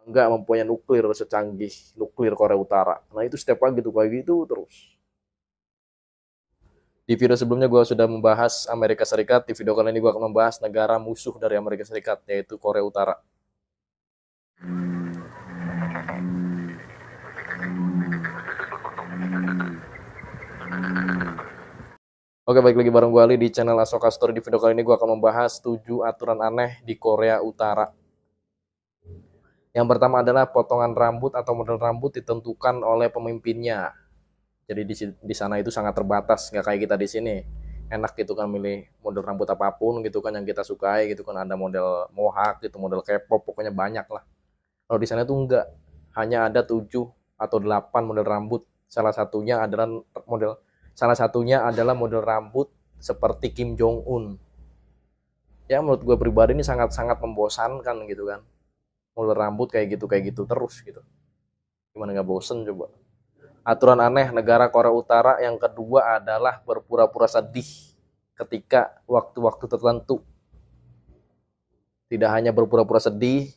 nggak mempunyai nuklir secanggih nuklir Korea Utara. Nah itu setiap pagi itu terus. Di video sebelumnya gue sudah membahas Amerika Serikat. Di video kali ini gue akan membahas negara musuh dari Amerika Serikat, yaitu Korea Utara. Oke, balik lagi bareng gue Ali di channel Asoka Story. Di video kali ini gue akan membahas 7 aturan aneh di Korea Utara. Yang pertama adalah potongan rambut atau model rambut ditentukan oleh pemimpinnya. Jadi di sana itu sangat terbatas, nggak kayak kita di sini. Enak gitu kan milih model rambut apapun gitu kan yang kita sukai gitu kan, ada model mohawk gitu, model K-pop, pokoknya banyak lah. Kalau di sana tuh enggak, hanya ada 7 atau 8 model rambut. Salah satunya adalah model model rambut seperti Kim Jong Un. Ya menurut gue pribadi ini sangat-sangat membosankan gitu kan. Model rambut kayak gitu terus gitu. Gimana nggak bosen coba? Aturan aneh negara Korea Utara yang kedua adalah berpura-pura sedih ketika waktu-waktu tertentu. Tidak hanya berpura-pura sedih,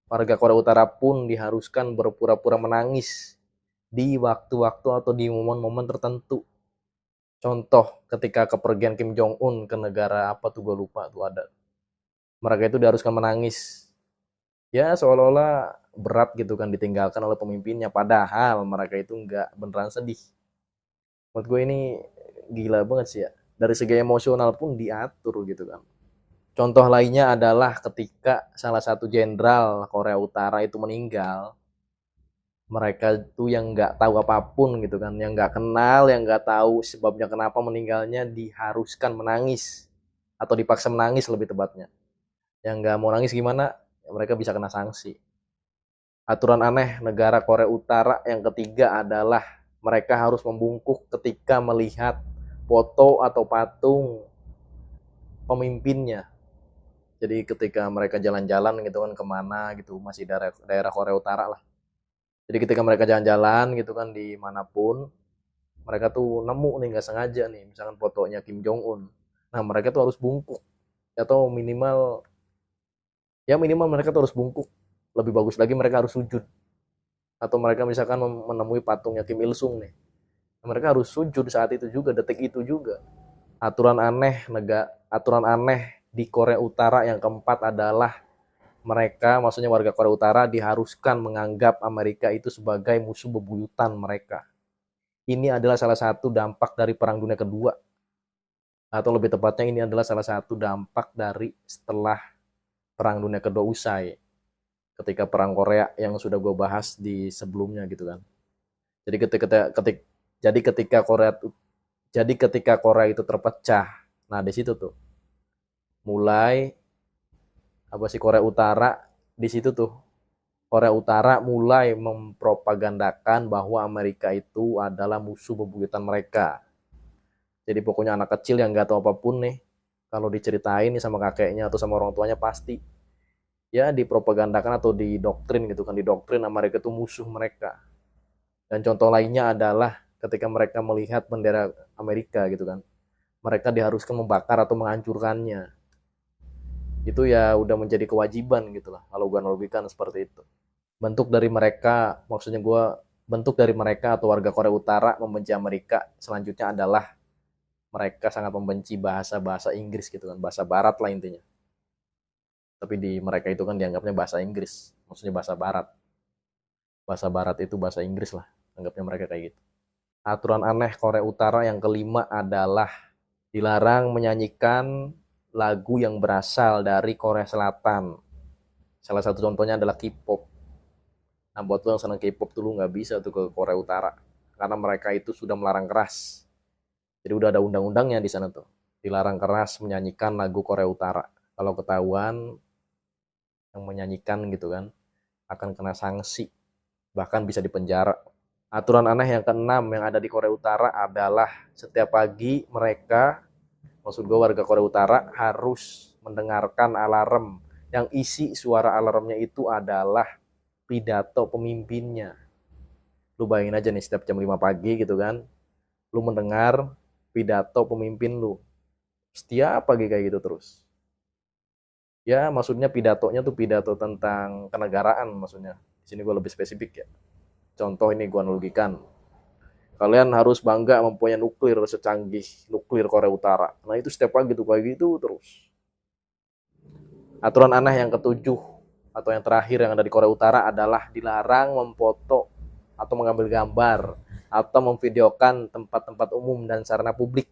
warga Korea Utara pun diharuskan berpura-pura menangis di waktu-waktu atau di momen-momen tertentu. Contoh ketika kepergian Kim Jong Un ke negara apa tuh gue lupa tuh ada. Mereka itu diharuskan menangis. Ya seolah-olah berat gitu kan ditinggalkan oleh pemimpinnya. Padahal mereka itu nggak beneran sedih. Menurut gue ini gila banget sih ya. Dari segi emosional pun diatur gitu kan. Contoh lainnya adalah ketika salah satu jenderal Korea Utara itu meninggal, mereka itu yang nggak tahu apapun gitu kan, yang nggak kenal, yang nggak tahu sebabnya kenapa meninggalnya diharuskan menangis atau dipaksa menangis lebih tepatnya. Yang nggak mau nangis gimana? Ya, mereka bisa kena sanksi. Aturan aneh negara Korea Utara yang ketiga adalah mereka harus membungkuk ketika melihat foto atau patung pemimpinnya. Jadi ketika mereka jalan-jalan gitu kan kemana gitu, masih daerah Korea Utara lah. Jadi ketika mereka jalan-jalan gitu kan dimanapun, mereka tuh nemu nih nggak sengaja nih, misalkan fotonya Kim Jong Un. Nah mereka tuh harus bungkuk atau minimal mereka tuh harus bungkuk. Lebih bagus lagi mereka harus sujud. Atau mereka misalkan menemui patungnya Kim Il Sung nih, mereka harus sujud saat itu juga, detik itu juga. Aturan aneh di Korea Utara yang keempat adalah mereka, maksudnya warga Korea Utara diharuskan menganggap Amerika itu sebagai musuh bebuyutan mereka. Ini adalah salah satu dampak dari Perang Dunia Kedua, atau lebih tepatnya ini adalah salah satu dampak dari setelah Perang Dunia Kedua usai, ketika Perang Korea yang sudah gue bahas di sebelumnya gitu kan. Jadi ketika Korea itu terpecah, nah di situ tuh mulai apa sih Korea Utara di situ tuh Korea Utara mulai mempropagandakan bahwa Amerika itu adalah musuh bebuyutan mereka. Jadi pokoknya anak kecil yang nggak tahu apapun nih, kalau diceritain nih sama kakeknya atau sama orang tuanya pasti ya dipropagandakan atau didoktrin gitu kan, didoktrin Amerika itu musuh mereka. Dan contoh lainnya adalah ketika mereka melihat bendera Amerika gitu kan, mereka diharuskan membakar atau menghancurkannya. Itu ya udah menjadi kewajiban gitu lah kalau gue analogikan seperti itu. Bentuk dari mereka atau warga Korea Utara membenci Amerika selanjutnya adalah mereka sangat membenci bahasa-bahasa Inggris gitu kan, bahasa barat lah intinya. Tapi di mereka itu kan dianggapnya bahasa Inggris, maksudnya bahasa barat. Bahasa barat itu bahasa Inggris lah, anggapnya mereka kayak gitu. Aturan aneh Korea Utara yang kelima adalah dilarang menyanyikan lagu yang berasal dari Korea Selatan. Salah satu contohnya adalah K-pop. Nah buat lo yang senang K-pop tuh lo nggak bisa tuh ke Korea Utara, karena mereka itu sudah melarang keras. Jadi udah ada undang-undangnya di sana tuh, dilarang keras menyanyikan lagu Korea Utara. Kalau ketahuan yang menyanyikan gitu kan akan kena sanksi, bahkan bisa dipenjara. Aturan aneh yang keenam yang ada di Korea Utara adalah setiap pagi mereka, maksud gue warga Korea Utara, harus mendengarkan alarm yang isi suara alarmnya itu adalah pidato pemimpinnya. Lu bayangin aja nih setiap jam 5 pagi gitu kan, lu mendengar pidato pemimpin lu. Setiap pagi kayak gitu terus. Ya maksudnya pidatonya tuh pidato tentang kenegaraan maksudnya. Di sini gue lebih spesifik ya. Contoh ini gue analogikan. Kalian harus bangga mempunyai nuklir secanggih nuklir Korea Utara. Nah itu setiap pagi tuh kayak gitu terus. Aturan aneh yang ketujuh atau yang terakhir yang ada di Korea Utara adalah dilarang memfoto atau mengambil gambar atau memvideokan tempat-tempat umum dan sarana publik.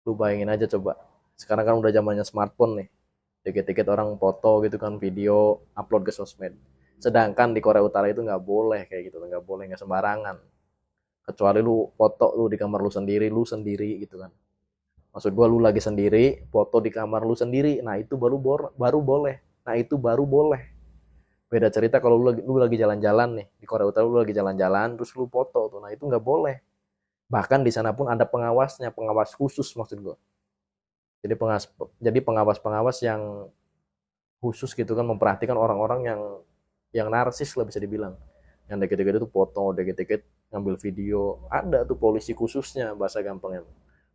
Lu bayangin aja coba. Sekarang kan udah zamannya smartphone nih. Dikit-dikit orang foto gitu kan, video, upload ke sosmed. Sedangkan di Korea Utara itu nggak boleh kayak gitu, nggak boleh, nggak sembarangan. Kecuali lu foto lu di kamar lu sendiri gitu kan. Maksud gua lu lagi sendiri, foto di kamar lu sendiri, nah itu baru boleh. Nah itu baru boleh. Beda cerita kalau lu lagi jalan-jalan nih di Korea Utara, lu lagi jalan-jalan terus lu foto tuh, nah itu nggak boleh. Bahkan di sana pun ada pengawasnya, pengawas khusus maksud gua. Jadi pengawas-pengawas yang khusus gitu kan memperhatikan orang-orang yang narsis lah bisa dibilang. Yang dikit-dikit itu foto, dikit-dikit ngambil video. Ada tuh polisi khususnya bahasa gampangnya.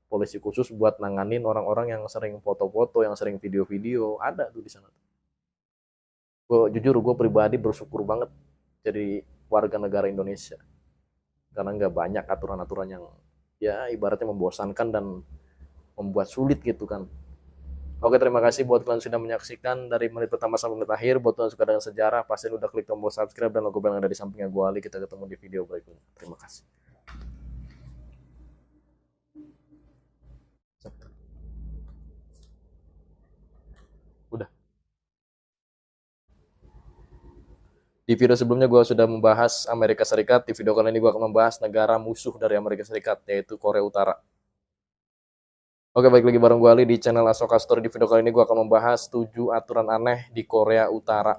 Polisi khusus buat nanganin orang-orang yang sering foto-foto, yang sering video-video. Ada tuh di sana. Gue pribadi bersyukur banget jadi warga negara Indonesia. Karena nggak banyak aturan-aturan yang ya ibaratnya membosankan dan membuat sulit gitu kan. Oke, terima kasih buat kalian sudah menyaksikan dari menit pertama sampai menit akhir. Buat kalian suka dengan sejarah, pasti udah klik tombol subscribe dan logo bell yang ada di sampingnya gue Ali. Kita ketemu di video berikutnya. Terima kasih. Udah. Di video sebelumnya gue sudah membahas Amerika Serikat. Di video kali ini gue akan membahas negara musuh dari Amerika Serikat, yaitu Korea Utara. Oke, balik lagi bareng gue Ali di channel Asoka Story. Di video kali ini gue akan membahas 7 aturan aneh di Korea Utara.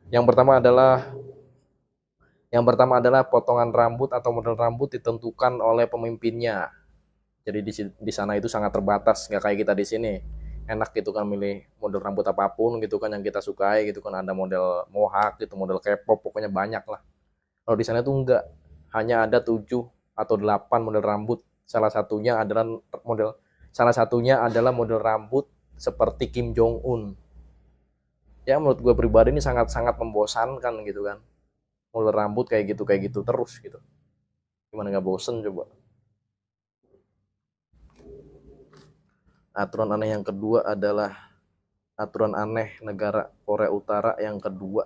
Yang pertama adalah potongan rambut atau model rambut ditentukan oleh pemimpinnya. Jadi di sana itu sangat terbatas, nggak kayak kita di sini. Enak gitu kan milih model rambut apapun gitu kan yang kita sukai gitu kan, ada model mohawk gitu, model K-pop, pokoknya banyak lah. Kalau di sana tuh enggak, hanya ada 7 atau 8 model rambut. Salah satunya adalah model rambut seperti Kim Jong Un. Ya menurut gue pribadi ini sangat-sangat membosankan gitu kan. Model rambut kayak gitu terus gitu. Gimana nggak bosen coba? Aturan aneh yang kedua adalah aturan aneh negara Korea Utara yang kedua